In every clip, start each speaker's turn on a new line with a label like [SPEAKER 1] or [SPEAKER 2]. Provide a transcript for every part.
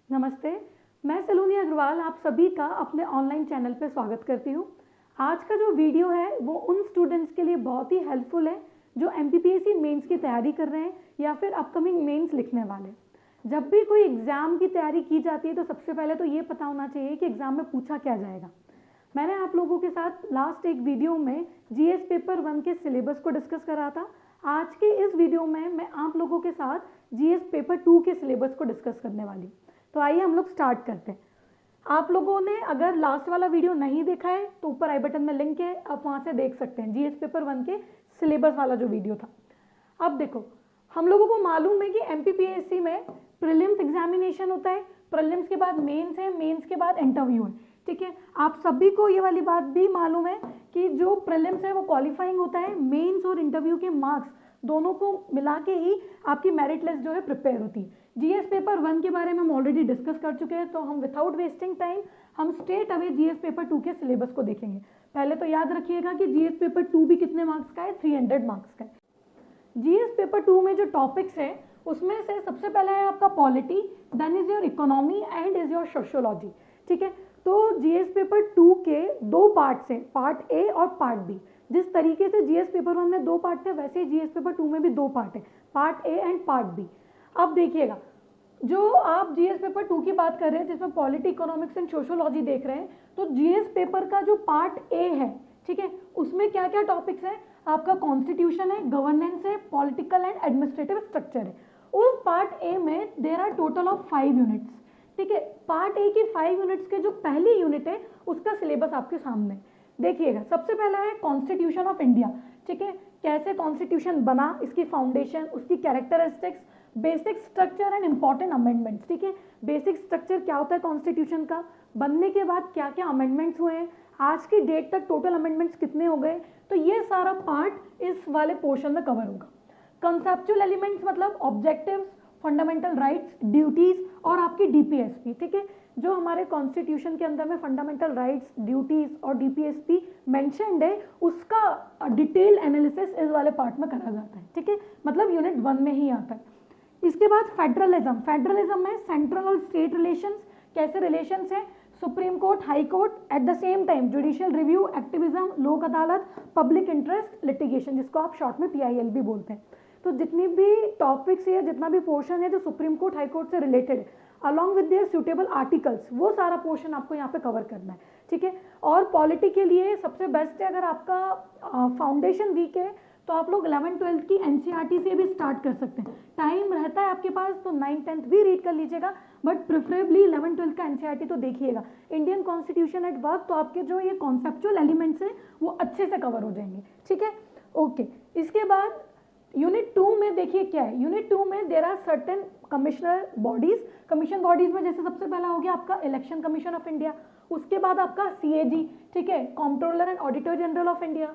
[SPEAKER 1] नमस्ते, मैं सलोनी अग्रवाल आप सभी का अपने ऑनलाइन चैनल पर स्वागत करती हूँ। आज का जो वीडियो है वो उन स्टूडेंट्स के लिए बहुत ही हेल्पफुल है जो एमपीपीएससी मेंस की तैयारी कर रहे हैं या फिर अपकमिंग मेंस लिखने वाले। जब भी कोई एग्ज़ाम की तैयारी की जाती है तो सबसे पहले तो ये पता होना चाहिए कि एग्ज़ाम में पूछा क्या जाएगा। मैंने आप लोगों के साथ लास्ट एक वीडियो में जीएस पेपर 1 के सिलेबस को डिस्कस करा था। आज के इस वीडियो में मैं आप लोगों के साथ जीएस पेपर 2 के सिलेबस को डिस्कस करने वाली। तो आइए हम लोग स्टार्ट करते हैं। आप लोगों ने अगर लास्ट वाला वीडियो नहीं देखा है तो ऊपर आई बटन में लिंक है, आप वहाँ से देख सकते हैं जीएस पेपर 1 के सिलेबस वाला जो वीडियो था। अब देखो, हम लोगों को मालूम है कि एमपीपीएससी में प्रीलिम्स एग्जामिनेशन होता है, प्रीलिम्स के बाद मेंस है, मेंस के बाद इंटरव्यू है। ठीक है, आप सभी को ये वाली बात भी मालूम है कि जो प्रीलिम्स है वो क्वालिफाइंग होता है, मेंस और इंटरव्यू के मार्क्स दोनों को मिला के ही आपकी मेरिट लिस्ट जो है प्रिपेयर होती है। जीएस पेपर 1 के बारे में हम ऑलरेडी डिस्कस कर चुके हैं, तो हम विदाउट वेस्टिंग टाइम हम स्ट्रेट अवे जीएस पेपर 2 के सिलेबस को देखेंगे। पहले तो याद रखिएगा कि जीएस पेपर 2 भी कितने मार्क्स का है, 300 मार्क्स का है। जीएस पेपर 2 में जो टॉपिक्स है उसमें से सबसे पहला है आपका polity, then is your economy and is your sociology. ठीक है, तो जीएस पेपर 2 के दो पार्ट्स हैं, पार्ट ए और पार्ट बी। जिस तरीके से जीएस पेपर 1 में दो पार्ट थे वैसे ही जीएस पेपर 2 में भी दो पार्ट है, part A and part B. अब देखिएगा, जो आप जीएस पेपर 2 की बात कर रहे हैं जिसमें पॉलिटी, इकोनॉमिक्स एंड सोशियोलॉजी देख रहे हैं, तो जीएस पेपर का जो पार्ट ए है, ठीक है, उसमें क्या क्या टॉपिक्स हैं, आपका कॉन्स्टिट्यूशन है, गवर्नेंस है, पॉलिटिकल एंड एडमिनिस्ट्रेटिव स्ट्रक्चर है। उस पार्ट ए में there are total of 5 units. ठीक है, पार्ट ए की 5 यूनिट्स के जो पहली यूनिट है उसका सिलेबस आपके सामने देखिएगा। सबसे पहला है कॉन्स्टिट्यूशन ऑफ इंडिया। ठीक है, कैसे कॉन्स्टिट्यूशन बना, इसकी फाउंडेशन, उसकी characteristics, basic structure and important amendments. ठीक है, बेसिक स्ट्रक्चर क्या होता है कॉन्स्टिट्यूशन का, बनने के बाद क्या क्या अमेंडमेंट्स हुए हैं, आज की डेट तक टोटल अमेंडमेंट्स कितने हो गए, तो ये सारा पार्ट इस वाले पोर्शन में कवर होगा। कंसेप्चुअल एलिमेंट्स मतलब ऑब्जेक्टिव्स, फंडामेंटल राइट्स, ड्यूटीज और आपकी डीपीएसपी। ठीक है, जो हमारे कॉन्स्टिट्यूशन के अंदर में फंडामेंटल राइट्स, ड्यूटीज और डीपीएसपी मेंशन्ड है उसका डिटेल एनालिसिस इस वाले पार्ट में करा जाता है। ठीक है, मतलब यूनिट 1 में ही आता है। इसके बाद फेडरलिज्म। फेडरलिज्म में सेंट्रल और स्टेट रिलेशंस, कैसे रिलेशंस है, supreme court, high court, eight the same time judicial review, activism, लोक अदालत, पब्लिक इंटरेस्ट लिटिगेशन, जिसको आप शॉर्ट में पीआईएल भी बोलते हैं। तो जितनी भी टॉपिक्स है, जितना भी पोर्शन है जो सुप्रीम कोर्ट, हाई कोर्ट से रिलेटेड है, along with their suitable articles, वो सारा पोर्शन आपको यहाँ पे कवर करना है। ठीक है, और पॉलिटी के लिए सबसे बेस्ट है, अगर आपका फाउंडेशन वीक है तो आप लोग 11-12 की एनसीईआरटी से भी स्टार्ट कर सकते हैं। टाइम रहता है आपके पास तो 9-10 भी रीड कर लीजिएगा, बट प्रेफरेबली 11-12 का एनसीईआरटी तो देखिएगा। इंडियन कॉन्स्टिट्यूशन एट वर्क, तो आपके जो ये कॉन्सेप्चुअल एलिमेंट्स हैं वो अच्छे से कवर हो जाएंगे। ठीक है, ओके। इसके बाद यूनिट 2 में देखिए क्या है, यूनिट 2 में there are certain commissioner bodies. Commission bodies में जैसे सबसे पहला हो गया आपका इलेक्शन कमीशन ऑफ इंडिया, उसके बाद आपका सीएजी, ठीक है, controller and auditor general of India,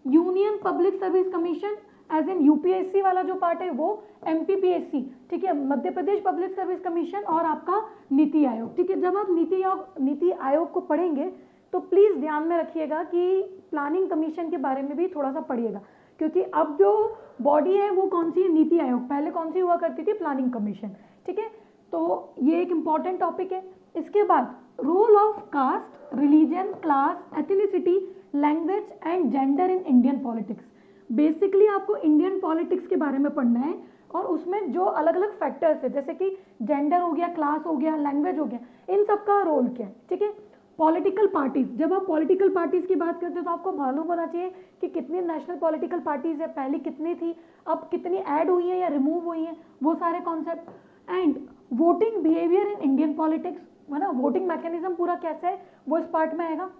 [SPEAKER 1] union public service commission as in UPSC वाला जो पार्ट है वो एमपीपीएससी, ठीक है, Madhya Pradesh public service commission, और आपका नीति आयोग। ठीक है, जब आप नीति आयोग को पढ़ेंगे तो प्लीज ध्यान में रखिएगा कि प्लानिंग कमीशन के बारे में भी थोड़ा सा पढ़िएगा, क्योंकि अब जो बॉडी है वो कौन सी है, नीति आयोग। पहले कौन सी हुआ करती थी, प्लानिंग कमीशन। ठीक है, तो ये एक इंपॉर्टेंट टॉपिक है। इसके बाद role of caste, religion, class, ethnicity, language and gender in Indian politics. Basically आपको इंडियन पॉलिटिक्स के बारे में पढ़ना है, और उसमें जो अलग अलग फैक्टर्स है जैसे कि जेंडर हो गया, क्लास हो गया, लैंग्वेज हो गया, इन सब का रोल क्या है। ठीक है, पॉलिटिकल पार्टीज, जब आप पॉलिटिकल पार्टीज की बात करते हो तो आपको मालूम होना चाहिए कि कितनी नेशनल पॉलिटिकल पार्टीज है, पहले कितनी थी, अब कितनी ऐड हुई है या रिमूव हुई है, वो सारे concept. And voting behaviour in Indian politics, है ना, वोटिंग मैकेनिज्म पूरा कैसा है वो इस पार्ट में आएगा।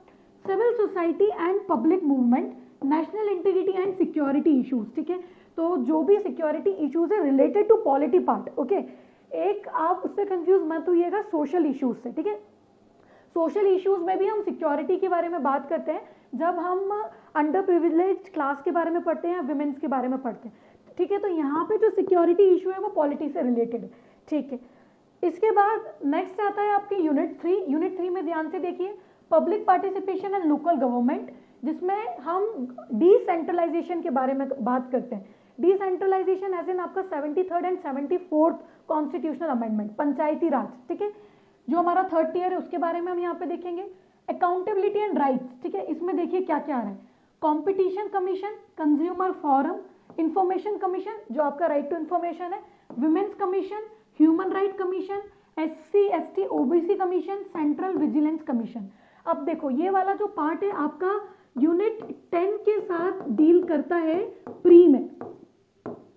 [SPEAKER 1] Civil society and public movement, national integrity and security issues. ठीक है, तो जो भी सिक्योरिटी इश्यूज है related to polity part, okay. एक आप उससे कंफ्यूज मत होइएगा सोशल इश्यूज से। ठीक है, सोशल इश्यूज में भी हम सिक्योरिटी के बारे में बात करते हैं जब हम अंडर प्रिविलेज क्लास के बारे में पढ़ते हैं, विमेंस के बारे में पढ़ते हैं। ठीक है, तो यहाँ पे जो सिक्योरिटी इशू है वो पॉलिटी से रिलेटेड है। ठीक है, इसके बाद नेक्स्ट आता है आपकी यूनिट 3। यूनिट 3 में ध्यान से देखिए, public participation and local government, जिसमें हम डिसेंट्रलाइजेशन के बारे में बात करते हैं। डिसेंट्रलाइजेशन एज इन आपका 73rd and 74th constitutional amendment, Panchayati Raj, ठीक है, जो हमारा 3rd ईयर है उसके बारे में हम यहाँ पे देखेंगे। अकाउंटेबिलिटी एंड राइट्स, ठीक है, इसमें देखिए क्या क्या आ रहा है। Competition commission, consumer forum, information commission जो आपका राइट टू इंफॉर्मेशन है, women's commission, human right commission, SC ST OBC commission, central vigilance commission. अब देखो ये वाला जो पार्ट है आपका यूनिट 10 के साथ डील करता है प्री में।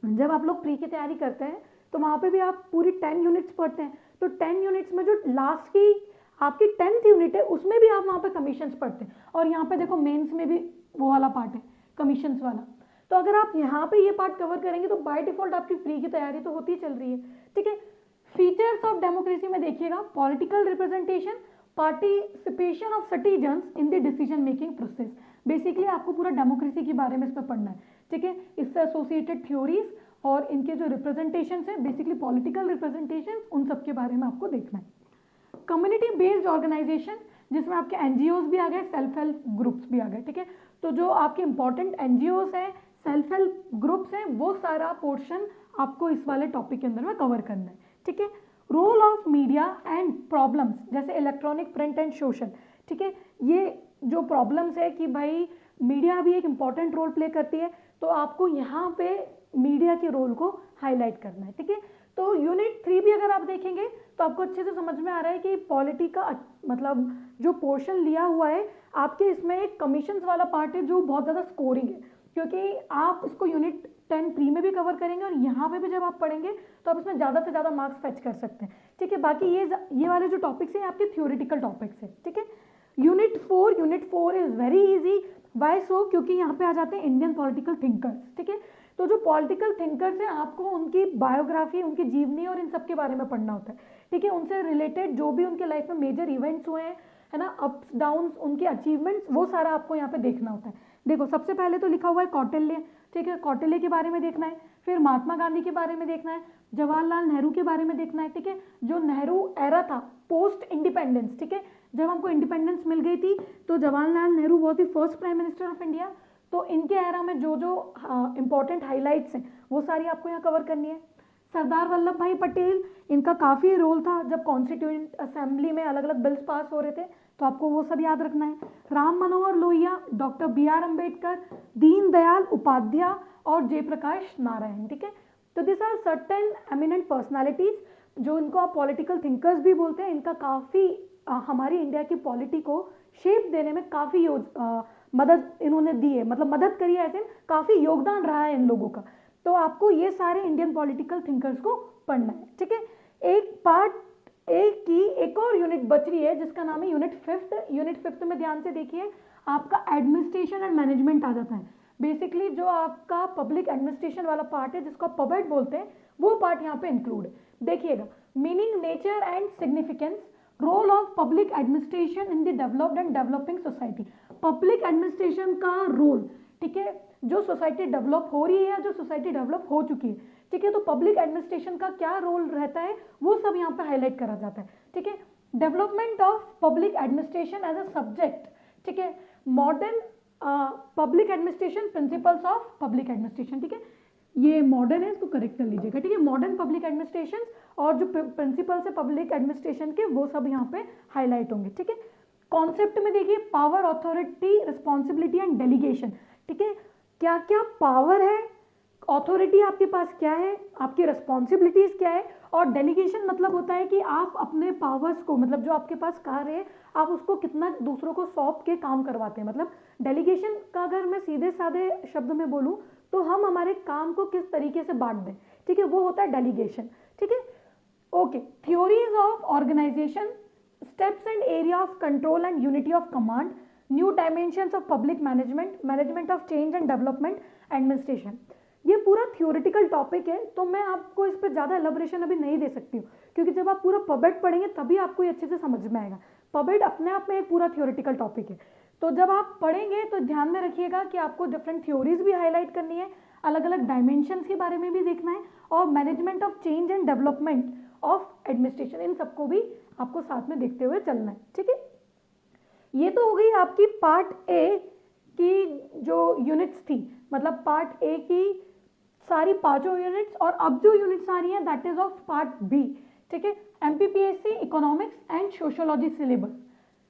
[SPEAKER 1] जब आप लोग प्री की तैयारी करते हैं तो वहां पे भी आप पूरी 10 यूनिट्स पढ़ते हैं, तो 10 यूनिट्स में जो लास्ट की आपकी 10th यूनिट है उसमें भी आप वहां पे कमीशंस पढ़ते हैं। और यहाँ पे देखो मेंस में भी वो वाला पार्ट है कमीशंस वाला। तो अगर आप यहाँ पे ये पार्ट कवर करेंगे तो बाय डिफॉल्ट आपकी प्री की तैयारी तो होती चल रही है, ठीक है। फीचर्स ऑफ डेमोक्रेसी में देखिएगा, political representation, participation of citizens in the decision making process. Basically आपको पूरा डेमोक्रेसी के बारे में इसमें पढ़ना है, ठीक है। इससे एसोसिएटेड थ्योरीज और इनके जो रिप्रेजेंटेशन है, बेसिकली पॉलिटिकल रिप्रेजेंटेशन, उन सब के बारे में आपको देखना है। कम्युनिटी बेस्ड ऑर्गेनाइजेशन, जिसमें आपके NGOs भी आ गए, सेल्फ हेल्प ग्रुप्स भी आ गए, ठीक है। तो जो आपके इंपॉर्टेंट NGOs हैं, सेल्फ हेल्प ग्रुप्स हैं, वो सारा पोर्शन आपको इस वाले टॉपिक के अंदर में कवर करना है, ठीक है। Role of media and problems, जैसे इलेक्ट्रॉनिक, प्रिंट एंड सोशल, ठीक है। ये जो प्रॉब्लम्स है कि भाई मीडिया भी एक इंपॉर्टेंट रोल प्ले करती है, तो आपको यहाँ पे मीडिया के रोल को हाईलाइट करना है, ठीक है। तो यूनिट 3 भी अगर आप देखेंगे तो आपको अच्छे से समझ में आ रहा है कि पॉलिटी का मतलब जो पोर्शन लिया हुआ है आपके, इसमें एक कमीशंस वाला पार्ट है जो बहुत ज़्यादा स्कोरिंग है, क्योंकि आप इसको यूनिट 10 प्री में भी कवर करेंगे और यहाँ पे भी जब आप पढ़ेंगे तो आप इसमें ज़्यादा से ज़्यादा मार्क्स फेच कर सकते हैं, ठीक है। बाकी ये वाले जो टॉपिक्स हैं आपके थ्योरेटिकल टॉपिक्स हैं, ठीक है। Unit 4 is very easy. Why so? क्योंकि यहाँ पे आ जाते हैं इंडियन पॉलिटिकल थिंकर्स, ठीक है। तो जो पॉलिटिकल थिंकर्स हैं आपको उनकी बायोग्राफी, उनकी जीवनी और इन सब के बारे में पढ़ना होता है, ठीक है। उनसे रिलेटेड जो भी उनके लाइफ में मेजर इवेंट्स हुए हैं, है ना, अप्स डाउन्स, उनके अचीवमेंट्स, वो सारा आपको यहाँ पे देखना होता है। देखो सबसे पहले तो लिखा हुआ है कौटिल्य, ठीक है, कौटिल्य के बारे में देखना है, फिर महात्मा गांधी के बारे में देखना है, जवाहरलाल नेहरू के बारे में देखना है, ठीक है। जो नेहरू एरा था पोस्ट इंडिपेंडेंस, ठीक है, जब हमको इंडिपेंडेंस मिल गई थी तो Jawaharlal Nehru was the first prime minister of India. तो इनके एरा में जो जो इंपॉर्टेंट हाईलाइट्स हैं वो सारी आपको यहाँ कवर करनी है। सरदार वल्लभ भाई पटेल, इनका काफ़ी रोल था जब कॉन्स्टिट्यूएंट असेंबली में अलग अलग बिल्स पास हो रहे थे, तो आपको वो सब याद रखना है। राम मनोहर लोहिया, डॉक्टर BR अम्बेडकर, दीन दयाल उपाध्याय और जयप्रकाश नारायण, ठीक है। तो this are certain eminent personalities जो इनको आप पॉलिटिकल थिंकर्स भी बोलते हैं। इनका काफ़ी हमारी इंडिया की पॉलिटी को शेप देने में काफ़ी मदद इन्होंने दी है, मतलब मदद करी है, ऐसे काफ़ी योगदान रहा है इन लोगों का। तो आपको ये सारे इंडियन पॉलिटिकल थिंकर्स को पढ़ना है, ठीक है। एक पार्ट एक की एक और यूनिट बच रही है जिसका नाम है यूनिट 5। यूनिट 5 में ध्यान से देखिए, आपका एडमिनिस्ट्रेशन एंड मैनेजमेंट आ जाता है। बेसिकली जो आपका पब्लिक एडमिनिस्ट्रेशन वाला पार्ट है जिसको आप पबेट बोलते हैं, वो पार्ट यहाँ पे इंक्लूड है। देखिएगा, meaning, nature and significance, role of public administration in the developed and developing society. Public administration का रोल, ठीक है, जो सोसाइटी डेवलप हो रही है या जो सोसाइटी डेवलप हो चुकी है, ठीक है, तो पब्लिक एडमिनिस्ट्रेशन का क्या रोल रहता है वो सब यहाँ पे हाईलाइट करा जाता है, ठीक है। Development of public administration as a subject, ठीक है, modern public administration, principles of public administration, ठीक है, ये मॉडर्न है, इसको करेक्ट कर लीजिएगा, ठीक है। मॉडर्न पब्लिक एडमिनिस्ट्रेशन और जो प्रिंसिपल्स है पब्लिक एडमिनिस्ट्रेशन के, वो सब यहाँ पे हाईलाइट होंगे, ठीक है। कॉन्सेप्ट में देखिए, power, authority, responsibility and delegation, ठीक है, क्या क्या पावर है, अथॉरिटी आपके पास क्या है, आपकी रिस्पॉन्सिबिलिटीज क्या है, और डेलीगेशन मतलब होता है कि आप अपने पावर्स को, मतलब जो आपके पास कार्य है, आप उसको कितना दूसरों को सौंप के काम करवाते हैं। मतलब डेलीगेशन का अगर मैं सीधे साधे शब्द में बोलूँ तो हम हमारे काम को किस तरीके से बांट दें, ठीक है, वो होता है डेलीगेशन, ठीक है। Okay, theories of organization, steps and area of control and unity of command, new dimensions of public management, management of change and development, administration. ये पूरा थ्योरेटिकल टॉपिक है, तो मैं आपको इस पर ज़्यादा एलैबोरेशन अभी नहीं दे सकती हूँ, क्योंकि जब आप पूरा पबेट पढ़ेंगे तभी आपको ये अच्छे से समझ में आएगा। पबेट अपने आप में एक पूरा थ्योरेटिकल टॉपिक है, तो जब आप पढ़ेंगे तो ध्यान में रखिएगा कि आपको डिफरेंट थ्योरीज भी हाईलाइट करनी है, अलग अलग डायमेंशंस के बारे में भी देखना है, और management of change and development of administration, इन सबको भी आपको साथ में देखते हुए चलना है, ठीक है। ये तो हो गई आपकी पार्ट ए की जो यूनिट्स थी, मतलब पार्ट ए की सारी पांचों यूनिट्स, और अब जो यूनिट्स आ रही हैं that is of part B, ठीक है। MPPSC economics and sociology syllabus,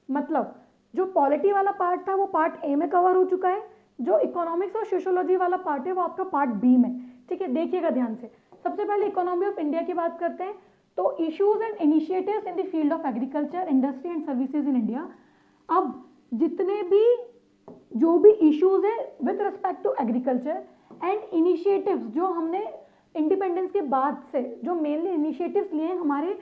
[SPEAKER 1] मतलब जो पॉलिटी वाला पार्ट था वो पार्ट ए में कवर हो चुका है, जो इकोनॉमिक्स और सोशियोलॉजी वाला पार्ट है वो आपका पार्ट बी में, ठीक है। देखिएगा ध्यान से, सबसे पहले इकोनॉमी ऑफ इंडिया की बात करते हैं। तो issues and initiatives in the field of agriculture, industry and services in India. अब जितने भी जो भी इश्यूज है with respect to agriculture and initiatives, जो हमने इंडिपेंडेंस के बाद से जो मेनली इनिशिएटिव्स लिए हैं हमारे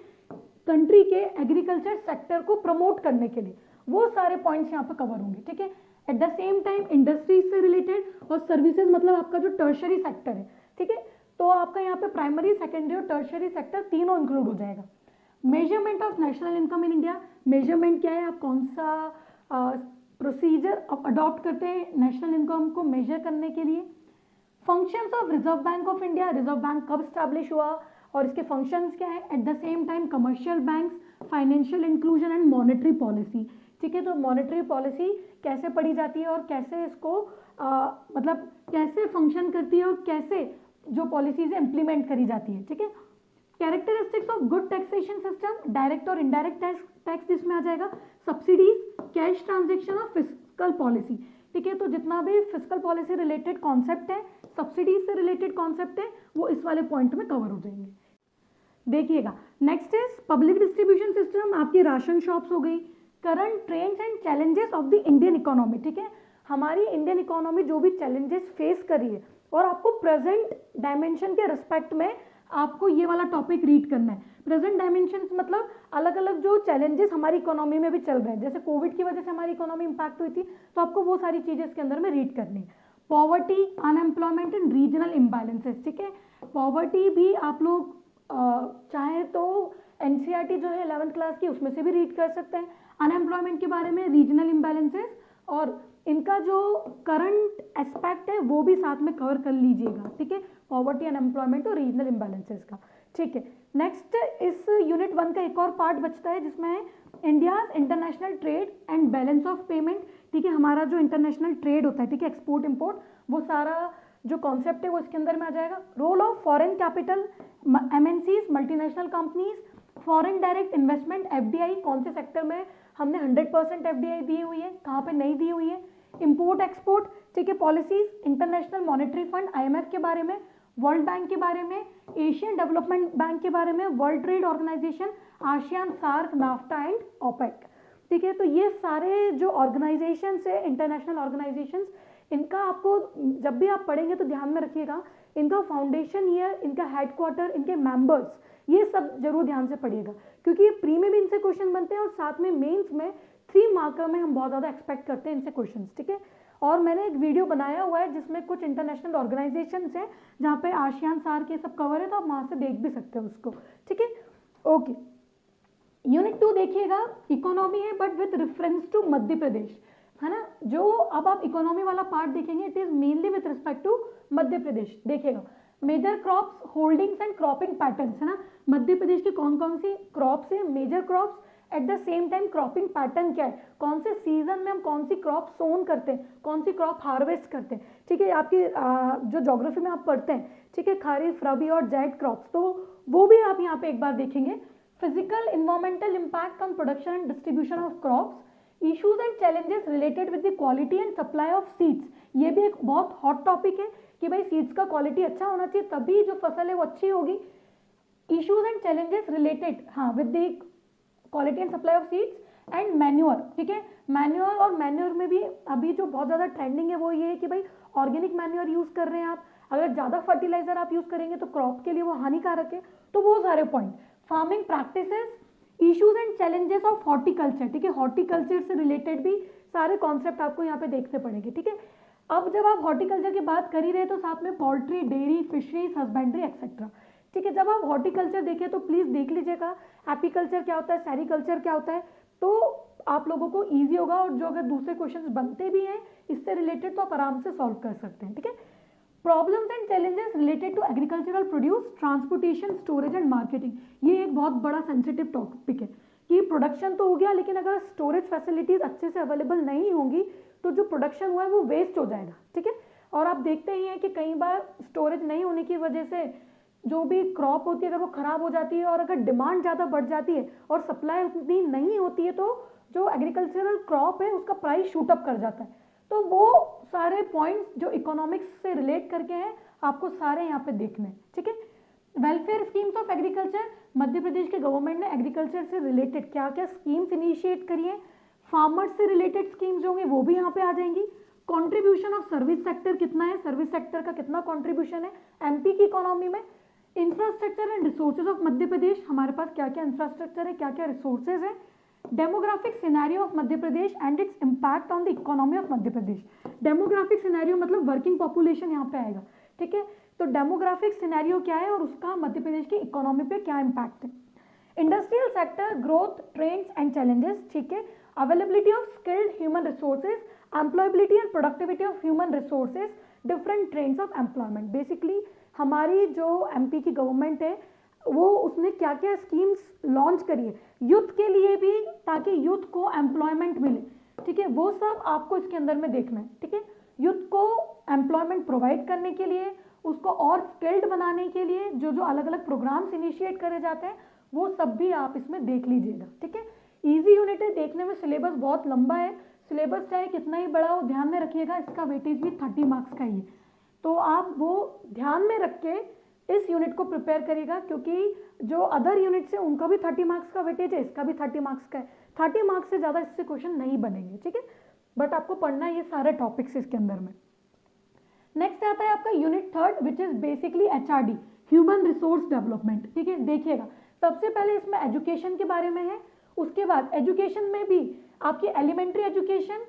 [SPEAKER 1] कंट्री के एग्रीकल्चर सेक्टर को प्रमोट करने के लिए, वो सारे पॉइंट्स यहाँ पे कवर होंगे, ठीक है। At the same time industries से रिलेटेड और सर्विसेज, मतलब आपका जो टर्शरी सेक्टर है, ठीक है। तो आपका यहाँ पे प्राइमरी, सेकेंडरी और टर्शरी सेक्टर तीनों इंक्लूड हो जाएगा। Measurement of national income in India, measurement क्या है, आप कौन सा प्रोसीजर अडॉप्ट करते हैं नेशनल इनकम को मेजर करने के लिए। Functions of reserve bank of India, reserve bank कब स्टैब्लिश हुआ और इसके फंक्शंस क्या है। At the same time commercial banks, financial inclusion and monetary policy, ठीक है। तो मॉनेटरी पॉलिसी कैसे पढ़ी जाती है और कैसे इसको मतलब कैसे फंक्शन करती है और कैसे जो पॉलिसीज इम्प्लीमेंट करी जाती है, ठीक है। Characteristics of good taxation system, direct और इनडायरेक्ट टैक्स जिसमें आ जाएगा। सब्सिडीज, कैश ट्रांजेक्शन और फिस्कल पॉलिसी, ठीक है। तो जितना भी फिस्कल पॉलिसी रिलेटेड कॉन्सेप्ट है, सब्सिडीज से रिलेटेड कॉन्सेप्ट है, वो इस वाले पॉइंट में कवर हो जाएंगे। देखिएगा next is public distribution system, आपकी राशन शॉप्स हो गई। Current trends and challenges of the Indian economy, ठीक है। हमारी इंडियन इकोनॉमी जो भी चैलेंजेस फेस कर रही है और आपको प्रेजेंट डायमेंशन के रिस्पेक्ट में आपको ये वाला टॉपिक रीड करना है। प्रेजेंट डायमेंशंस मतलब अलग अलग जो चैलेंजेस हमारी इकोनॉमी में भी चल रहे हैं, जैसे कोविड की वजह से हमारी इकोनॉमी इंपैक्ट हुई थी, तो आपको वो सारी चीजें इसके अंदर में रीड करनी है। Poverty, unemployment and regional imbalances, ठीक है। पॉवर्टी भी आप लोग चाहे तो एनसीईआरटी जो है 11th क्लास की उसमें से भी रीड कर सकते हैं। अनएम्प्लॉयमेंट के बारे में, रीजनल इम्बैलेंसेस और इनका जो करंट एस्पेक्ट है वो भी साथ में कवर कर लीजिएगा, ठीक है। पॉवर्टी, अनएम्प्लॉयमेंट और रीजनल इम्बैलेंसेस का, ठीक है। नेक्स्ट इस यूनिट 1 का एक और पार्ट बचता है जिसमें है India's international trade and balance of payment, ठीक है। हमारा जो इंटरनेशनल ट्रेड होता है, ठीक है, एक्सपोर्ट इम्पोर्ट, वो सारा जो कॉन्सेप्ट है वो इसके अंदर में आ जाएगा। Role of foreign capital, MNCs, multinational companies, foreign direct investment, FDI, कौन से सेक्टर में हमने 100% एफडीआई दी हुई है, कहाँ पे नहीं दी हुई है। इंपोर्ट एक्सपोर्ट, ठीक है। Policies, international monetary fund IMF के बारे में, वर्ल्ड बैंक के बारे में, एशियन डेवलपमेंट बैंक के बारे में, world trade organization, ASEAN, SAARC, NAFTA and OPEC, ठीक है। तो ये सारे जो ऑर्गेनाइजेशन है, इंटरनेशनल ऑर्गेनाइजेशंस, इनका आपको जब भी आप पढ़ेंगे तो ध्यान में रखिएगा, इनका फाउंडेशन ईयर, इनका हेडक्वार्टर, इनके मेंबर्स, ये सब जरूर ध्यान से पढ़िएगा, क्योंकि ये प्री में भी इनसे क्वेश्चन बनते हैं और साथ में मेंस में 3 मार्कर में हम बहुत ज़्यादा एक्सपेक्ट करते हैं इनसे क्वेश्चंस, ठीक है। और मैंने एक वीडियो बनाया हुआ है जिसमें कुछ इंटरनेशनल ऑर्गेनाइजेशंस हैं जहाँ पे आसियान, सार्क के सब कवर है, तो आप वहाँ से देख भी सकते हैं उसको, ठीक है। ओके, यूनिट 2 देखिएगा, इकोनॉमी है but with reference to Madhya Pradesh, है ना। जो अब आप इकोनॉमी वाला पार्ट देखेंगे it is mainly with respect to Madhya Pradesh. देखिएगा major crops, holdings and cropping patterns, है ना। मध्य प्रदेश की कौन कौन सी क्रॉप्स है, major crops, at the same time cropping pattern क्या है, कौन से सीजन में हम कौन सी क्रॉप सोन करते हैं, कौन सी क्रॉप हार्वेस्ट करते हैं, ठीक है। आपकी जो ज्योग्राफी में आप पढ़ते हैं, ठीक है, खरीफ, रबी और जैड क्रॉप्स, तो वो भी आप यहाँ पे एक बार देखेंगे। Physical environmental impact on production and distribution of crops, issues and challenges related with the quality and supply of seeds, ये भी एक बहुत हॉट टॉपिक है कि भाई सीड्स का क्वालिटी अच्छा होना चाहिए तभी जो फसल है वो अच्छी होगी। इश्यूज एंड चैलेंजेस रिलेटेड, हाँ, with the quality and supply of seeds and manure, ठीक है। मैन्योर, और मैन्योर में भी अभी जो बहुत ज़्यादा ट्रेंडिंग है वो ये है कि भाई ऑर्गेनिक मैन्योर यूज़ कर रहे हैं आप, अगर ज़्यादा फर्टिलाइजर आप यूज़ करेंगे तो क्रॉप के लिए वो हानिकारक है, तो वो सारे point. Farming practices, issues and challenges of horticulture, ठीक है, हॉर्टिकल्चर से रिलेटेड भी सारे कॉन्सेप्ट आपको यहाँ पे देखने पड़ेंगे, ठीक है। अब जब आप हॉर्टिकल्चर की बात कर ही रहे तो साथ में poultry, dairy, fisheries, husbandry etcetera, ठीक है। जब आप हॉर्टिकल्चर देखें तो प्लीज देख लीजिएगा एपीकल्चर क्या होता है, सेरिकल्चर क्या होता है, तो आप लोगों को ईजी होगा, और जो अगर दूसरे क्वेश्चंस बनते भी हैं इससे रिलेटेड तो आप आराम से सॉल्व कर सकते हैं, ठीक है। Problems and challenges related to agricultural produce, transportation, storage and marketing, ये एक बहुत बड़ा सेंसिटिव टॉपिक है कि प्रोडक्शन तो हो गया लेकिन अगर स्टोरेज फैसिलिटीज अच्छे से अवेलेबल नहीं होंगी तो जो प्रोडक्शन हुआ है वो वेस्ट हो जाएगा, ठीक है। और आप देखते ही हैं कि कई बार स्टोरेज नहीं होने की वजह से जो भी क्रॉप होती है अगर वो खराब हो जाती है और अगर डिमांड ज़्यादा बढ़ जाती है और सप्लाई उतनी नहीं होती है तो जो एग्रीकल्चरल क्रॉप है उसका प्राइस शूट अप कर जाता है। तो वो सारे पॉइंट्स जो इकोनॉमिक्स से रिलेट करके हैं आपको सारे यहाँ पे देखने हैं, ठीक है। Welfare schemes of agriculture, Madhya Pradesh के गवर्नमेंट ने एग्रीकल्चर से रिलेटेड क्या क्या स्कीम्स इनिशिएट करी है। फार्मर्स से रिलेटेड स्कीम्स जो होंगे वो भी यहाँ पे आ जाएंगी। कंट्रीब्यूशन ऑफ सर्विस सेक्टर कितना है, सर्विस सेक्टर का कितना कंट्रीब्यूशन है एमपी की इकोनॉमी में। Infrastructure and resources of Madhya Pradesh, हमारे पास क्या क्या इंफ्रास्ट्रक्चर है, क्या क्या रिसोर्सेज है। Demographic scenario of Madhya Pradesh and its impact on the economy of Madhya Pradesh. Demographic scenario मतलब वर्किंग पॉपुलेशन यहाँ पे आएगा, ठीक है। तो डेमोग्राफिक सिनेरियो क्या है और उसका मध्य प्रदेश की इकोनॉमी पे क्या इम्पैक्ट है। Industrial sector growth trends and challenges, ठीक है। Availability of skilled human resources, employability and productivity of human resources, different trends of employment. Basically हमारी जो एमपी की गवर्नमेंट है वो उसने क्या क्या स्कीम्स लॉन्च करी है यूथ के लिए भी, ताकि यूथ को एम्प्लॉयमेंट मिले, ठीक है। वो सब आपको इसके अंदर में देखना है, ठीक है। यूथ को एम्प्लॉयमेंट प्रोवाइड करने के लिए, उसको और स्किल्ड बनाने के लिए जो जो अलग अलग प्रोग्राम्स इनिशिएट करे जाते हैं वो सब भी आप इसमें देख लीजिएगा, ठीक है। ईजी यूनिट है, देखने में सिलेबस बहुत लंबा है, सिलेबस चाहे कितना ही बड़ा हो ध्यान में रखिएगा इसका वेटेज भी 30 मार्क्स का ही है। तो आप वो ध्यान में रख के इस यूनिट को प्रिपेयर करिएगा, क्योंकि जो अदर यूनिट्स है उनका भी 30 मार्क्स का वेटेज है, इसका भी 30 मार्क्स का है। 30 मार्क्स से ज़्यादा इससे क्वेश्चन नहीं बनेंगे, ठीक है। बट आपको पढ़ना है ये सारे टॉपिक्स इसके अंदर में। नेक्स्ट आता है आपका unit 3 which is basically HRD, human resource development, ठीक है। देखिएगा सबसे पहले इसमें एजुकेशन के बारे में है, उसके बाद एजुकेशन में भी आपकी elementary education,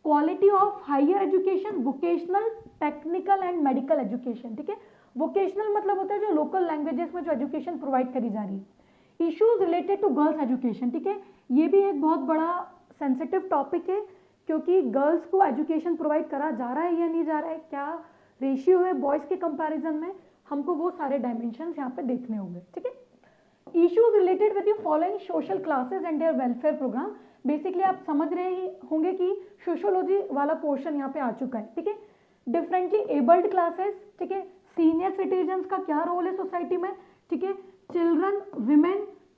[SPEAKER 1] quality of higher education, vocational, technical and medical education, ठीक है। वोकेशनल मतलब होता है जो लोकल लैंग्वेजेस में जो एजुकेशन प्रोवाइड करी जा रही है। Issues related to girls education, ठीक है। ये भी एक बहुत बड़ा सेंसिटिव टॉपिक है, क्योंकि गर्ल्स को एजुकेशन प्रोवाइड करा जा रहा है या नहीं जा रहा है, क्या रेशियो है बॉयज़ के कंपैरिजन में, हमको वो सारे डायमेंशंस यहाँ पे देखने होंगे, ठीक है। Issues related with the following social classes and their welfare program. Basically आप समझ रहे ही होंगे कि सोशियोलॉजी वाला पोर्शन यहाँ पे आ चुका है, ठीक है। डिफरेंटली एबल्ड क्लासेस, ठीक है। सीनियर सिटीजन्स का क्या रोल है सोसाइटी में, ठीक है। चिल्ड्रन,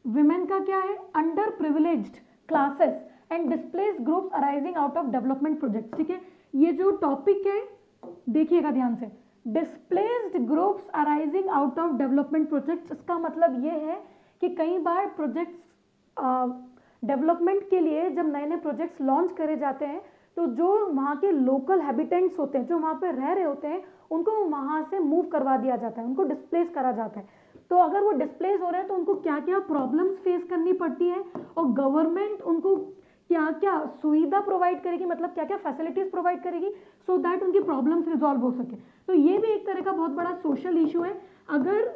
[SPEAKER 1] विमेन का क्या है, under privileged classes and displaced groups arising out of development project, ठीक है। ये जो टॉपिक है देखिएगा ध्यान से, displaced groups arising out of development projects, इसका मतलब ये है कि कई बार प्रोजेक्ट्स डेवलपमेंट के लिए जब नए नए प्रोजेक्ट्स लॉन्च करे जाते हैं तो जो वहाँ के लोकल हैबिटेंट्स होते हैं, जो वहाँ पे रह रहे होते हैं, उनको वहाँ से मूव करवा दिया जाता है, उनको डिस्प्लेस करा जाता है। तो अगर वो डिस्प्लेस हो रहे हैं तो उनको क्या क्या प्रॉब्लम्स फेस करनी पड़ती है और गवर्नमेंट उनको क्या क्या सुविधा प्रोवाइड करेगी, मतलब क्या क्या फैसिलिटीज प्रोवाइड करेगी सो दैट उनकी प्रॉब्लम्स रिजॉल्व हो सके। तो ये भी एक तरह का बहुत बड़ा सोशल इशू है। अगर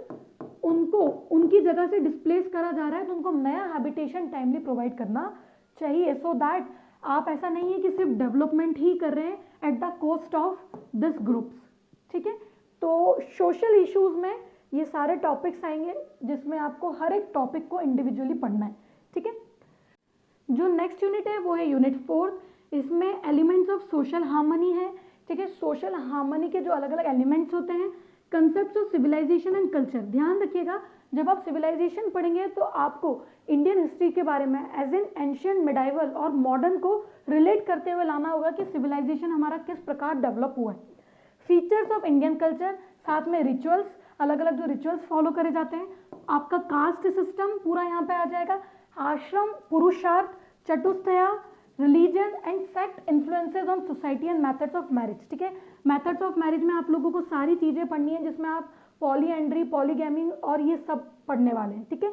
[SPEAKER 1] उनको उनकी जगह से डिस्प्लेस करा जा रहा है तो उनको नया हैबिटेशन टाइमली प्रोवाइड करना चाहिए, सो दैट आप ऐसा नहीं है कि सिर्फ डेवलपमेंट ही कर रहे हैं at the cost of this groups, ठीक है। तो सोशल इश्यूज में ये सारे टॉपिक्स आएंगे जिसमें आपको हर एक टॉपिक को इंडिविजुअली पढ़ना है, ठीक है। जो नेक्स्ट यूनिट है वो है यूनिट 4, इसमें एलिमेंट्स ऑफ सोशल हार्मनी है, ठीक है। सोशल हार्मनी के जो अलग अलग एलिमेंट्स होते हैं, concepts of civilization and culture. ध्यान रखिएगा जब आप सिविलाइजेशन पढ़ेंगे तो आपको इंडियन हिस्ट्री के बारे में एज एन एंशियंट, मिडाइवल और मॉडर्न को रिलेट करते हुए लाना होगा कि सिविलाइजेशन हमारा किस प्रकार डेवलप हुआ है। फीचर्स ऑफ इंडियन कल्चर, साथ में रिचुअल्स, अलग अलग जो रिचुअल्स फॉलो करे जाते हैं। आपका कास्ट सिस्टम पूरा यहाँ पे आ जाएगा, ashram, purushartha, chatushtaya, religion and sect influences on society and methods of marriage, ठीक है। मेथड्स ऑफ मैरिज में आप लोगों को सारी चीज़ें पढ़नी है जिसमें आप पॉलीएंड्री, पॉलीगैमी और ये सब पढ़ने वाले हैं, ठीक है।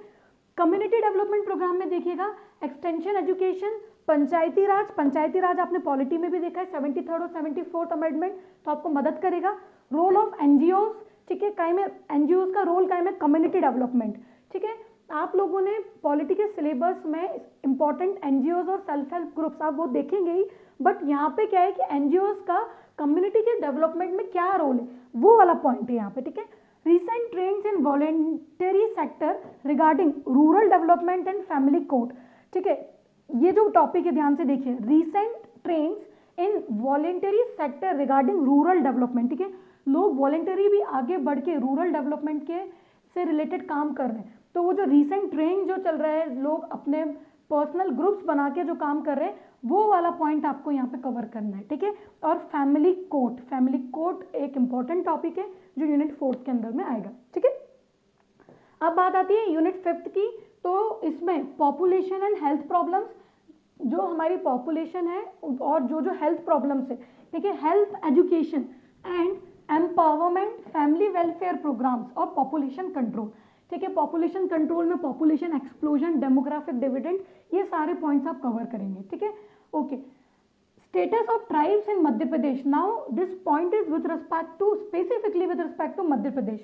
[SPEAKER 1] कम्युनिटी डेवलपमेंट प्रोग्राम में देखिएगा एक्सटेंशन एजुकेशन, पंचायती राज आपने पॉलिटी में भी देखा है, 73rd और 74th अमेंडमेंट, तो आपको मदद करेगा। रोल ऑफ एनजीओज, ठीक है, काई में एनजीओज का रोल काई में कम्युनिटी डेवलपमेंट, ठीक है। आप लोगों ने पॉलिटी के सिलेबस में इंपॉर्टेंट एनजीओज और सेल्फ हेल्प ग्रुप्स आप वो देखेंगे ही, बट यहाँ पे क्या है कि एनजीओज का कम्युनिटी के डेवलपमेंट में क्या रोल है वो वाला पॉइंट है यहाँ पे, ठीक है। Recent trends in voluntary sector regarding rural development and family court, ठीक है। ये जो टॉपिक है ध्यान से देखिए, recent trends in voluntary sector regarding rural development, ठीक है, लोग वॉलेंटरी भी आगे बढ़ के रूरल डेवलपमेंट के से रिलेटेड काम कर रहे हैं। तो वो जो रिसेंट ट्रेंड जो चल रहा है, लोग अपने पर्सनल ग्रुप्स बना के जो काम कर रहे हैं, वो वाला पॉइंट आपको यहाँ पे कवर करना है, ठीक है। और फैमिली कोर्ट एक इंपॉर्टेंट टॉपिक है जो यूनिट 4 के अंदर में आएगा, ठीक है। अब बात आती है यूनिट 5 की, तो इसमें पॉपुलेशन एंड हेल्थ प्रॉब्लम्स, जो हमारी पॉपुलेशन है और जो हेल्थ प्रॉब्लम्स है, ठीक है, health education and empowerment, family welfare programs और पॉपुलेशन कंट्रोल, ठीक है। पॉपुलेशन कंट्रोल में पॉपुलेशन एक्सप्लोजन, डेमोग्राफिक डिविडेंड, ये सारे पॉइंट्स आप कवर करेंगे, ठीक है। Okay, status of tribes in Madhya Pradesh, now this point is with respect to, specifically with respect to Madhya Pradesh,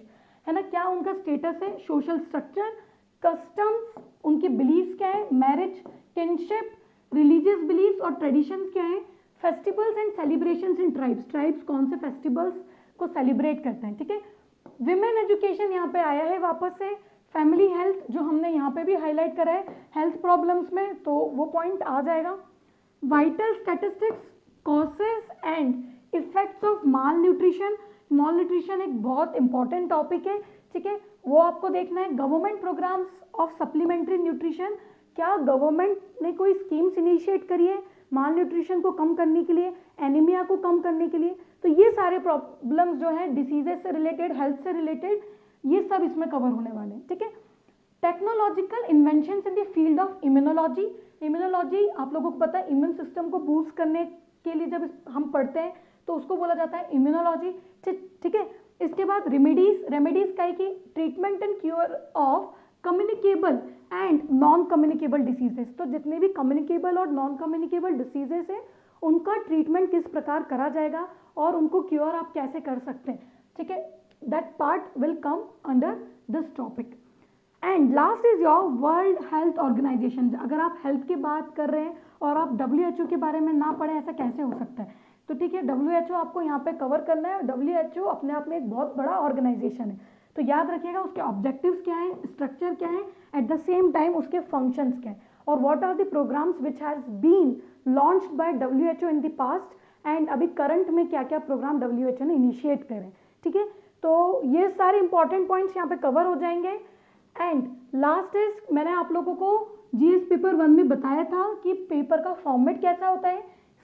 [SPEAKER 1] है ना। क्या उनका स्टेटस है, सोशल स्ट्रक्चर, कस्टम्स, उनकी बिलीव्स क्या है, मैरिज, किनशिप, रिलीजियस बिलीव्स और ट्रेडिशंस क्या है, festivals and celebrations in tribes, tribes कौन से फेस्टिवल्स को सेलिब्रेट करते हैं, ठीक है। विमेन एजुकेशन यहाँ पे आया है वापस से, फैमिली हेल्थ जो हमने यहाँ पे भी हाईलाइट करा है हेल्थ प्रॉब्लम्स में, तो वो पॉइंट आ जाएगा। Vital statistics, causes and effects of mall nutrition एक बहुत इंपॉर्टेंट टॉपिक है, ठीक है, वो आपको देखना है। Government programs of supplementary nutrition, क्या गवर्नमेंट ने कोई स्कीम्स इनिशिएट करी है माल न्यूट्रिशन को कम करने के लिए, एनीमिया को कम करने के लिए, तो ये सारे प्रॉब्लम्स जो है डिसीजेस से रिलेटेड, हेल्थ से रिलेटेड, ये सब इसमें कवर होने वाले हैं, ठीक है। Technological inventions in the field of immunology आप लोगों को पता है, इम्यून सिस्टम को बूस्ट करने के लिए जब हम पढ़ते हैं तो उसको बोला जाता है इम्यूनोलॉजी, ठीक है। इसके बाद रेमेडीज का है कि treatment and cure of communicable and non communicable diseases, तो जितने भी कम्युनिकेबल और नॉन कम्युनिकेबल डिसीजेस हैं उनका ट्रीटमेंट किस प्रकार करा जाएगा और उनको क्योर आप कैसे कर सकते हैं, ठीक है, that part will come under this topic. And last is your world health organization. अगर आप हेल्थ की बात कर रहे हैं और आप WHO के बारे में ना पढ़े, ऐसा कैसे हो सकता है, तो ठीक है, WHO आपको यहाँ पे कवर करना है। WHO अपने आप में एक बहुत बड़ा ऑर्गेनाइजेशन है, तो याद रखिएगा उसके ऑब्जेक्टिव्स क्या हैं, स्ट्रक्चर क्या है, एट द सेम टाइम उसके फंक्शंस क्या है, और what are the programs which has been launched by WHO in the past, and अभी करंट में क्या क्या प्रोग्राम WHO ने इनिशिएट करे, ठीक है। तो ये सारे इंपॉर्टेंट पॉइंट्स यहाँ पे कवर हो जाएंगे। एंड लास्ट इज, मैंने आप लोगों को GS पेपर 1 में बताया था कि पेपर का फॉर्मेट कैसा होता है,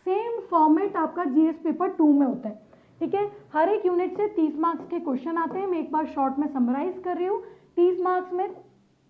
[SPEAKER 1] सेम फॉर्मेट आपका GS पेपर 2 में होता है, ठीक है। हर एक यूनिट से 30 मार्क्स के क्वेश्चन आते हैं, मैं एक बार शॉर्ट में समराइज कर रही हूँ। 30 मार्क्स में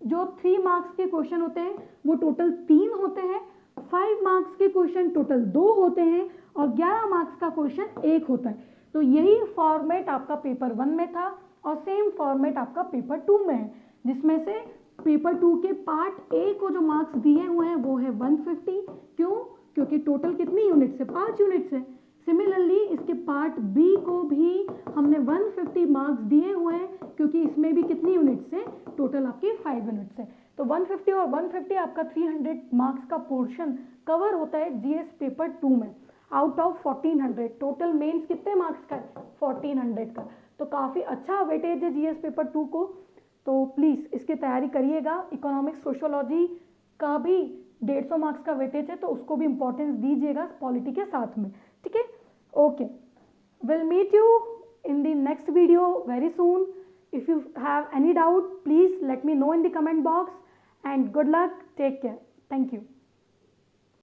[SPEAKER 1] जो 3 मार्क्स के क्वेश्चन होते हैं वो टोटल 3 होते हैं, 5 मार्क्स के क्वेश्चन टोटल 2 होते हैं और 11 मार्क्स का क्वेश्चन 1 होता है। तो यही फॉर्मेट आपका पेपर 1 में था और सेम फॉर्मेट आपका पेपर 2 में है, जिसमें से पेपर 2 के पार्ट A को जो मार्क्स दिए हुए हैं वो है 150, क्यों, क्योंकि टोटल कितनी यूनिट से, 5 यूनिट से। सिमिलरली इसके पार्ट B को भी हमने 150 मार्क्स दिए हुए हैं, क्योंकि इसमें भी कितनी यूनिट से, टोटल आपके 5 यूनिट से। तो 150 और 150 आपका 300 मार्क्स का पोर्शन कवर होता है GS पेपर 2 में, आउट ऑफ 1400। टोटल मेंस कितने मार्क्स का है, 1400 का, तो काफ़ी अच्छा वेटेज है GS पेपर 2 को। तो प्लीज़ इसकी तैयारी करिएगा। इकोनॉमिक्स, सोशियोलॉजी का भी 150 मार्क्स का वेटेज है, तो उसको भी इंपॉर्टेंस दीजिएगा पॉलिटी के साथ में, ठीक है। Okay, will meet you in the next video very soon. If you have any doubt please let me know in the comment box, and good luck, take care, thank you.